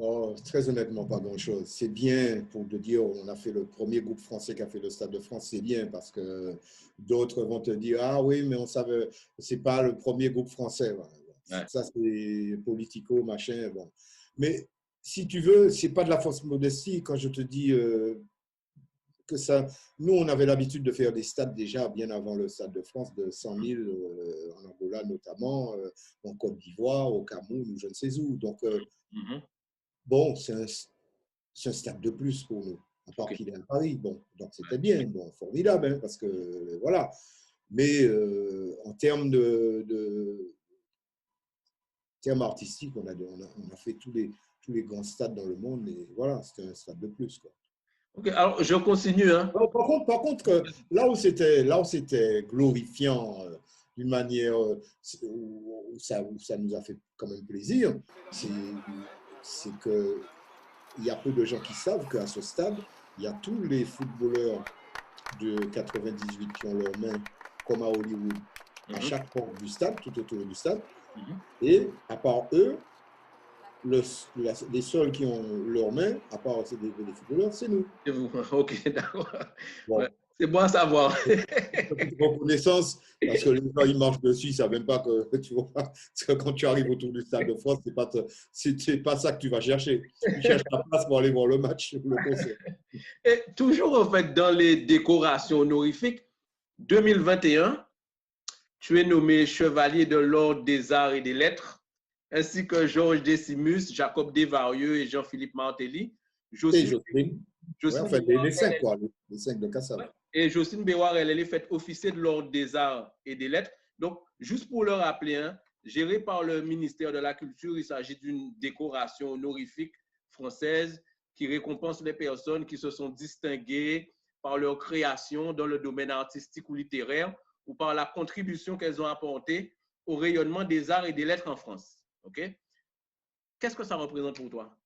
Oh, très honnêtement, pas grand-chose. C'est bien pour te dire, on a fait le premier groupe français qui a fait le Stade de France, c'est bien parce que d'autres vont te dire, ah oui, mais on savait, c'est pas le premier groupe français. Ouais. Ça, c'est politico, machin. Bon. Mais si tu veux, c'est pas de la fausse modestie quand je te dis que ça. Nous, on avait l'habitude de faire des stades déjà bien avant le Stade de France, de 100 000 en Angola notamment, en Côte d'Ivoire, au Cameroun, ou je ne sais où. Donc, bon, c'est un stade de plus pour nous, à part qu'il est à Paris. Bon, donc c'était bien, bon, formidable, hein, parce que voilà. Mais en termes termes artistiques, on a fait tous les grands stades dans le monde, et voilà, c'était un stade de plus, quoi.
Ok, alors je continue. Hein.
Alors, par contre, là où c'était glorifiant d'une manière où ça nous a fait quand même plaisir, c'est que il y a peu de gens qui savent qu'à ce stade, il y a tous les footballeurs de 98 qui ont leurs mains, comme à Hollywood, à chaque porte du stade, tout autour du stade. Et à part eux, les seuls qui ont leurs mains, à part les footballeurs, c'est nous.
C'est vous. Ok, d'accord.
Bon.
Ouais, c'est bon à savoir.
Reconnaissance, parce que les gens, ils marchent dessus, ils ne savent même pas que, tu vois, parce que quand tu arrives autour du Stade de France, c'est pas ça que tu vas chercher. Tu cherches ta place pour aller voir le match, le concert.
Et toujours, en fait, dans les décorations honorifiques, 2021, tu es nommé chevalier de l'Ordre des Arts et des Lettres, ainsi que Georges Décimus, Jacob Desvarieux et Jean-Philippe Martelly.
Jocelyne. Ouais, en fait, les 5, quoi, les 5 de Kassav.
Et Jocelyne Béouard, elle est faite officier de l'Ordre des Arts et des Lettres. Donc, juste pour le rappeler, hein, géré par le ministère de la Culture, il s'agit d'une décoration honorifique française qui récompense les personnes qui se sont distinguées par leur création dans le domaine artistique ou littéraire ou par la contribution qu'elles ont apportée au rayonnement des arts et des lettres en France. OK? Qu'est-ce que ça représente pour toi?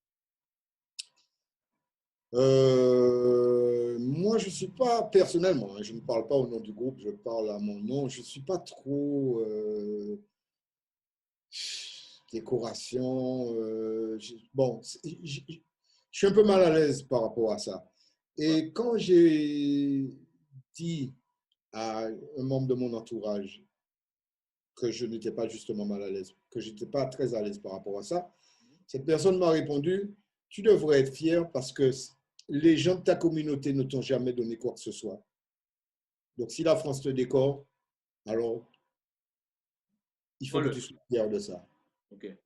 Moi, je ne suis pas, personnellement, je ne parle pas au nom du groupe, je parle à mon nom, je ne suis pas trop décoration. Bon, je suis un peu mal à l'aise par rapport à ça. Et quand j'ai dit à un membre de mon entourage que je n'étais pas justement mal à l'aise, que je n'étais pas très à l'aise par rapport à ça, cette personne m'a répondu, tu devrais être fier parce que les gens de ta communauté ne t'ont jamais donné quoi que ce soit. Donc, si la France te décore, alors il faut que tu sois fier de ça.
Okay.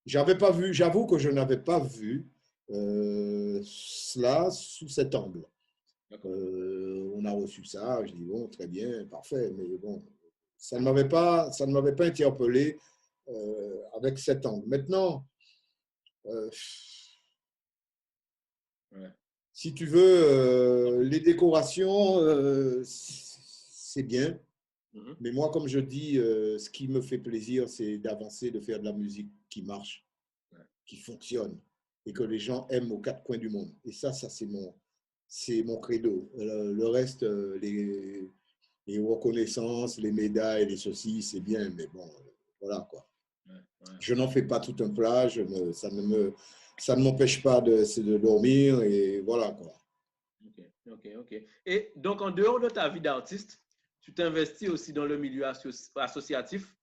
J'avais pas vu, j'avoue que je n'avais pas vu cela sous cet angle. On a reçu ça, je dis bon, très bien, parfait, mais bon, ça ne m'avait pas interpellé avec cet angle. Maintenant, si tu veux, les décorations, c'est bien. Mais moi, comme je dis, ce qui me fait plaisir, c'est d'avancer, de faire de la musique qui marche, qui fonctionne et que les gens aiment aux quatre coins du monde. Et ça c'est mon credo. Le reste, les reconnaissances, les médailles, les ceci, c'est bien, mais bon, voilà quoi. Je n'en fais pas tout un plat, ça ne m'empêche pas de dormir et voilà quoi.
Ok. Et donc, en dehors de ta vie d'artiste, tu t'investis aussi dans le milieu associatif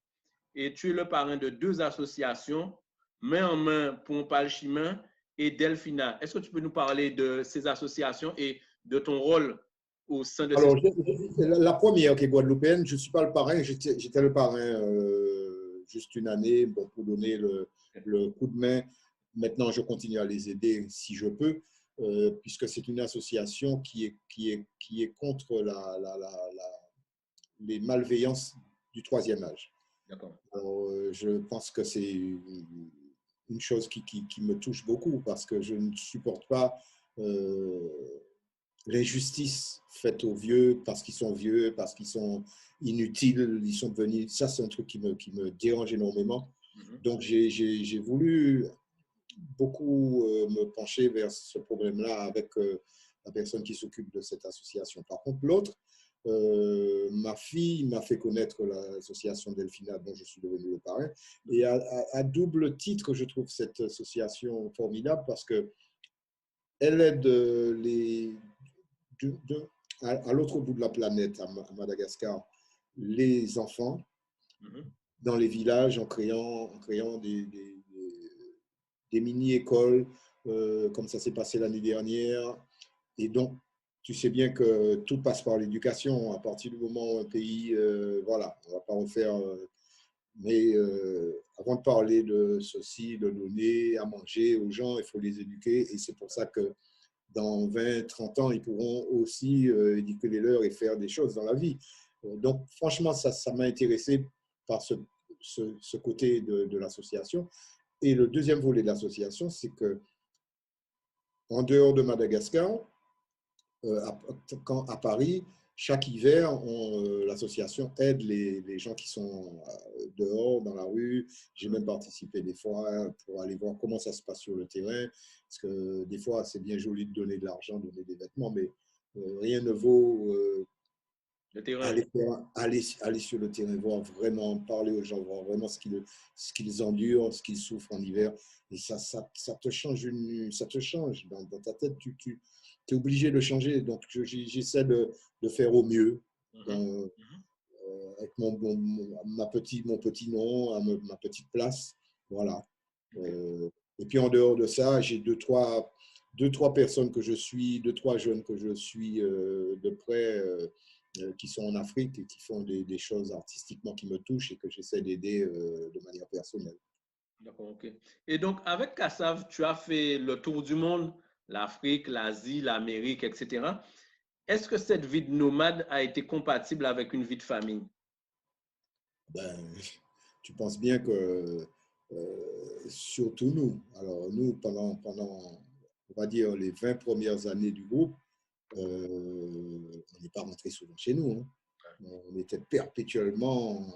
et tu es le parrain de 2 associations, Main en Main pour Palchimin et Delphina. Est-ce que tu peux nous parler de ces associations et de ton rôle au sein de
ces... La première qui est guadeloupéenne, je ne suis pas le parrain, j'étais le parrain juste une année bon, pour donner le coup de main. Maintenant, je continue à les aider si je peux. Puisque c'est une association qui est contre les malveillances du 3e âge. Alors, je pense que c'est une chose qui me touche beaucoup parce que je ne supporte pas l'injustice faite aux vieux parce qu'ils sont vieux, parce qu'ils sont inutiles, ils sont devenus… Ça, c'est un truc qui me dérange énormément. Donc, j'ai voulu beaucoup me pencher vers ce problème-là avec la personne qui s'occupe de cette association. Par contre, l'autre, ma fille m'a fait connaître l'association Delphina dont je suis devenu le parrain. Et à double titre, je trouve cette association formidable parce qu'elle aide à l'autre bout de la planète, à Madagascar, les enfants dans les villages en créant des mini-écoles, comme ça s'est passé l'année dernière. Et donc, tu sais bien que tout passe par l'éducation. À partir du moment où un pays, voilà, on ne va pas en faire… mais avant de parler de ceci, de donner à manger aux gens, il faut les éduquer. Et c'est pour ça que dans 20, 30 ans, ils pourront aussi éduquer les leurs et faire des choses dans la vie. Donc, franchement, ça m'a intéressé par ce côté de l'association. Et le deuxième volet de l'association, c'est que en dehors de Madagascar, à Paris, chaque hiver, l'association aide les gens qui sont dehors, dans la rue. J'ai même participé des fois pour aller voir comment ça se passe sur le terrain. Parce que des fois, c'est bien joli de donner de l'argent, donner des vêtements, mais rien ne vaut
le terrain.
Aller sur le terrain, voir vraiment, parler aux gens, voir vraiment ce qu'ils endurent, ce qu'ils souffrent en hiver. Et ça te change, ça te change dans ta tête. Tu es obligé de changer. Donc, j'essaie de faire au mieux avec mon petit nom, ma petite place. Voilà. Et puis, en dehors de ça, j'ai deux, trois personnes que je suis, deux, trois jeunes que je suis de près qui sont en Afrique et qui font des choses artistiquement qui me touchent et que j'essaie d'aider de manière personnelle.
D'accord, ok. Et donc, avec Kassav, tu as fait le tour du monde, l'Afrique, l'Asie, l'Amérique, etc. Est-ce que cette vie de nomade a été compatible avec une vie de famille?
Ben, tu penses bien que, surtout nous, alors nous, pendant, on va dire, les 20 premières années du groupe, on n'est pas rentré souvent chez nous. Hein. On était perpétuellement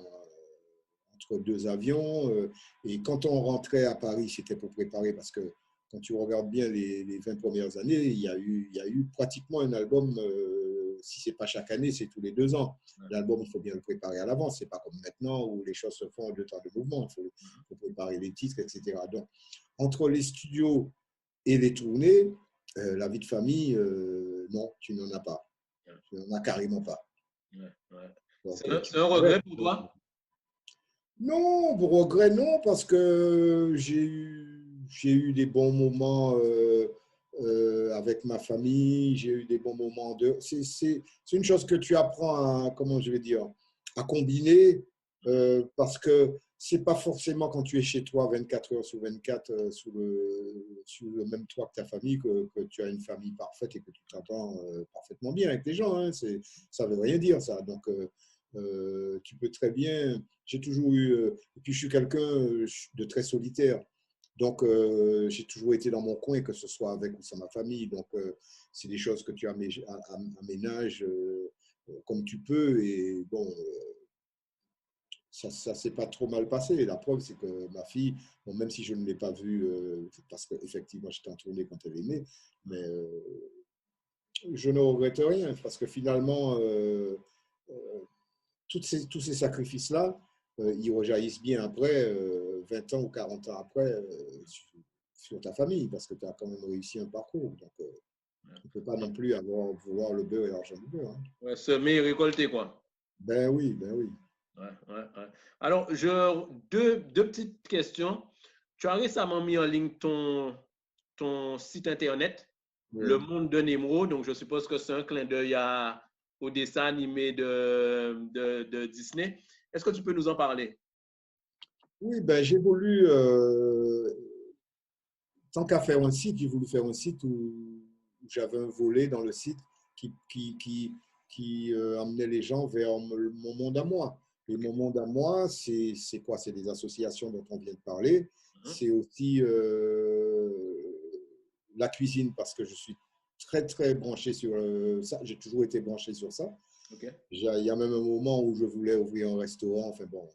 entre deux avions. Et quand on rentrait à Paris, c'était pour préparer, parce que quand tu regardes bien les 20 premières années, il y a eu pratiquement un album, si ce n'est pas chaque année, c'est tous les 2 ans. L'album, il faut bien le préparer à l'avance. Ce n'est pas comme maintenant où les choses se font en 2 temps de mouvement. Il faut préparer les titres, etc. Donc, entre les studios et les tournées, la vie de famille, non, tu n'en as pas. Tu n'en as carrément pas.
C'est un regret pour toi?
Non, pour regret, non, parce que j'ai eu des bons moments avec ma famille, j'ai eu des bons moments de… C'est une chose que tu apprends à, comment je vais dire, à combiner, parce que c'est pas forcément quand tu es chez toi 24 heures sur 24 sous le même toit que ta famille que tu as une famille parfaite et que tu t'entends parfaitement bien avec les gens. Hein. Ça veut rien dire, ça. Donc, tu peux très bien… J'ai toujours eu… et puis, je suis quelqu'un de très solitaire. Donc, j'ai toujours été dans mon coin, que ce soit avec ou sans ma famille. Donc, c'est des choses que tu aménages comme tu peux. Et bon… ça ne s'est pas trop mal passé. La preuve, c'est que ma fille, bon, même si je ne l'ai pas vue, parce qu'effectivement, j'étais en tournée quand elle est née, mais je ne regrette rien, parce que finalement, tous ces sacrifices-là, ils rejaillissent bien après, 20 ans ou 40 ans après, sur ta famille, parce que tu as quand même réussi un parcours. Donc, tu ne peux pas non plus vouloir le beurre et l'argent du beurre. Hein.
Ouais, semer et récolter, quoi.
Ben oui, ben oui.
Ouais. Alors, deux petites questions. Tu as récemment mis en ligne ton site internet,
Oui.
Le Monde de Nemo. Donc, je suppose que c'est un clin d'œil au dessin animé de Disney. Est-ce que tu peux nous en parler?
Oui, ben j'ai voulu, tant qu'à faire un site, j'ai voulu faire un site où j'avais un volet dans le site qui amenait les gens vers mon monde à moi. Et mon monde à moi, c'est quoi? C'est des associations dont on vient de parler. C'est aussi la cuisine, parce que je suis très, très branché sur ça. J'ai toujours été branché sur ça.
Ok.
Il y a même un moment où je voulais ouvrir un restaurant. Enfin bon,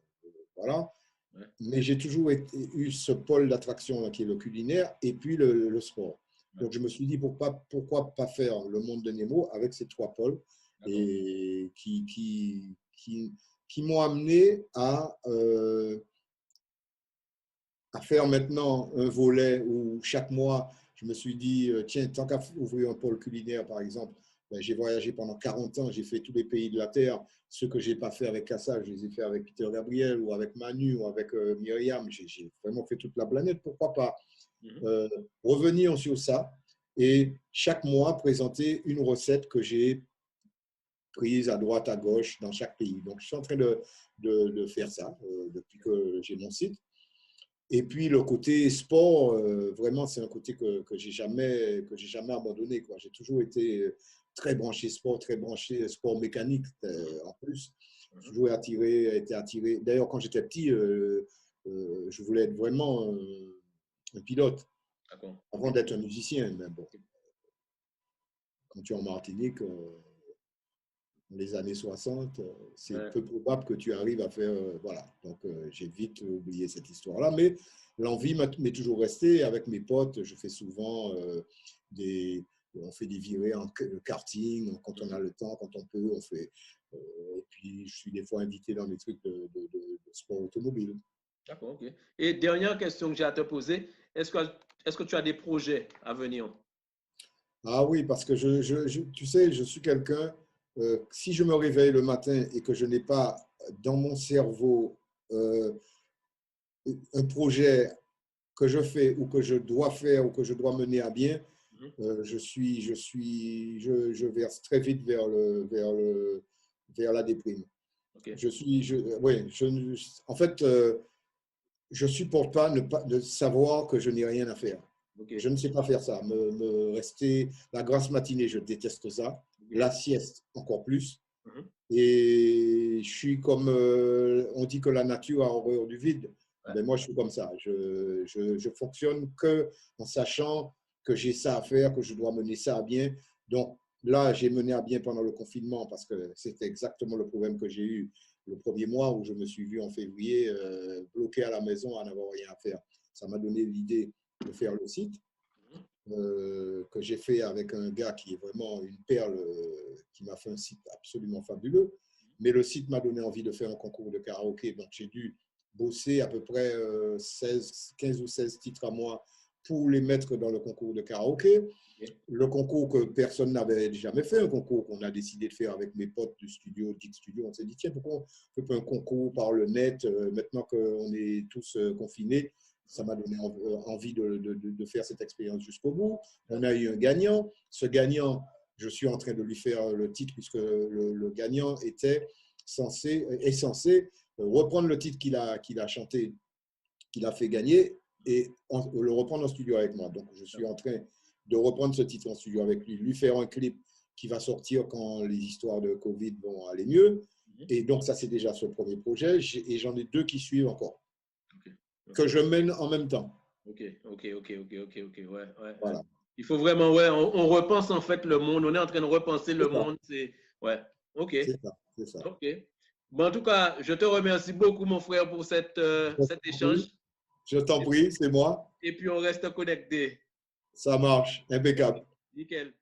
voilà.
Ouais.
Mais j'ai toujours eu ce pôle d'attraction qui est le culinaire et puis le sport.
Ouais.
Donc, je me suis dit, pourquoi pas faire le monde de Nemo avec ces trois pôles et qui m'ont amené à faire maintenant un volet où chaque mois, je me suis dit, tiens, tant qu'à ouvrir un pôle culinaire, par exemple, ben, j'ai voyagé pendant 40 ans, j'ai fait tous les pays de la Terre. Ceux que je n'ai pas fait avec Kassa, je les ai fait avec Peter Gabriel ou avec Manu ou avec Myriam. J'ai vraiment fait toute la planète. Pourquoi pas revenir sur ça et chaque mois présenter une recette que j'ai prise à droite, à gauche dans chaque pays. Donc, je suis en train de faire ça depuis que j'ai mon site. Et puis, le côté sport, vraiment, c'est un côté que j'ai jamais abandonné, quoi. J'ai toujours été très branché sport, très branché sport mécanique en plus. J'ai toujours été attiré. D'ailleurs, quand j'étais petit, je voulais être vraiment un pilote avant d'être un musicien. Mais bon, quand tu es en Martinique, dans les années 60, c'est peu probable que tu arrives à faire… voilà, donc j'ai vite oublié cette histoire-là, mais l'envie m'est toujours restée. Avec mes potes, je fais souvent on fait des virées en karting, quand on a le temps, quand on peut, on fait… et puis, je suis des fois invité dans des trucs de sport automobile.
D'accord, ok. Et dernière question que j'ai à te poser, est-ce que tu as des projets à venir?
Ah oui, parce que tu sais, je suis quelqu'un… si je me réveille le matin et que je n'ai pas dans mon cerveau un projet que je fais ou que je dois faire ou que je dois mener à bien, je verse très vite vers la déprime.
Okay.
En fait, je ne supporte pas de savoir que je n'ai rien à faire. Okay. Je ne sais pas faire ça. Me rester la grasse matinée, je déteste ça. Okay. La sieste, encore plus. Et je suis comme… on dit que la nature a horreur du vide. Ben moi, je suis comme ça. Je fonctionne qu'en sachant que j'ai ça à faire, que je dois mener ça à bien. Donc là, j'ai mené à bien pendant le confinement parce que c'était exactement le problème que j'ai eu le premier mois où je me suis vu en février bloqué à la maison à n'avoir rien à faire. Ça m'a donné l'idée de faire le site que j'ai fait avec un gars qui est vraiment une perle, qui m'a fait un site absolument fabuleux. Mais le site m'a donné envie de faire un concours de karaoké. Donc, j'ai dû bosser à peu près 15 ou 16 titres à moi pour les mettre dans le concours de karaoké. Le concours que personne n'avait jamais fait, un concours qu'on a décidé de faire avec mes potes du studio, Dick Studio. On s'est dit, tiens, pourquoi on ne fait pas un concours par le net maintenant qu'on est tous confinés? Ça m'a donné envie de faire cette expérience jusqu'au bout. On a eu un gagnant. Ce gagnant, je suis en train de lui faire le titre puisque le gagnant est censé reprendre le titre qu'il a chanté, qu'il a fait gagner et le reprendre en studio avec moi. Donc, je suis en train de reprendre ce titre en studio avec lui faire un clip qui va sortir quand les histoires de Covid vont aller mieux. Et donc, ça, c'est déjà ce premier projet. Et j'en ai deux qui suivent encore. Que je mène en même temps.
Ok. Ouais.
Voilà.
Il faut vraiment, on repense en fait le monde. On est en train de repenser le monde. Ouais. Ok.
C'est ça.
Ok. Bon, en tout cas, je te remercie beaucoup, mon frère, pour cet échange.
Je t'en prie, c'est moi.
Et puis, on reste connecté.
Ça marche. Impeccable.
Nickel.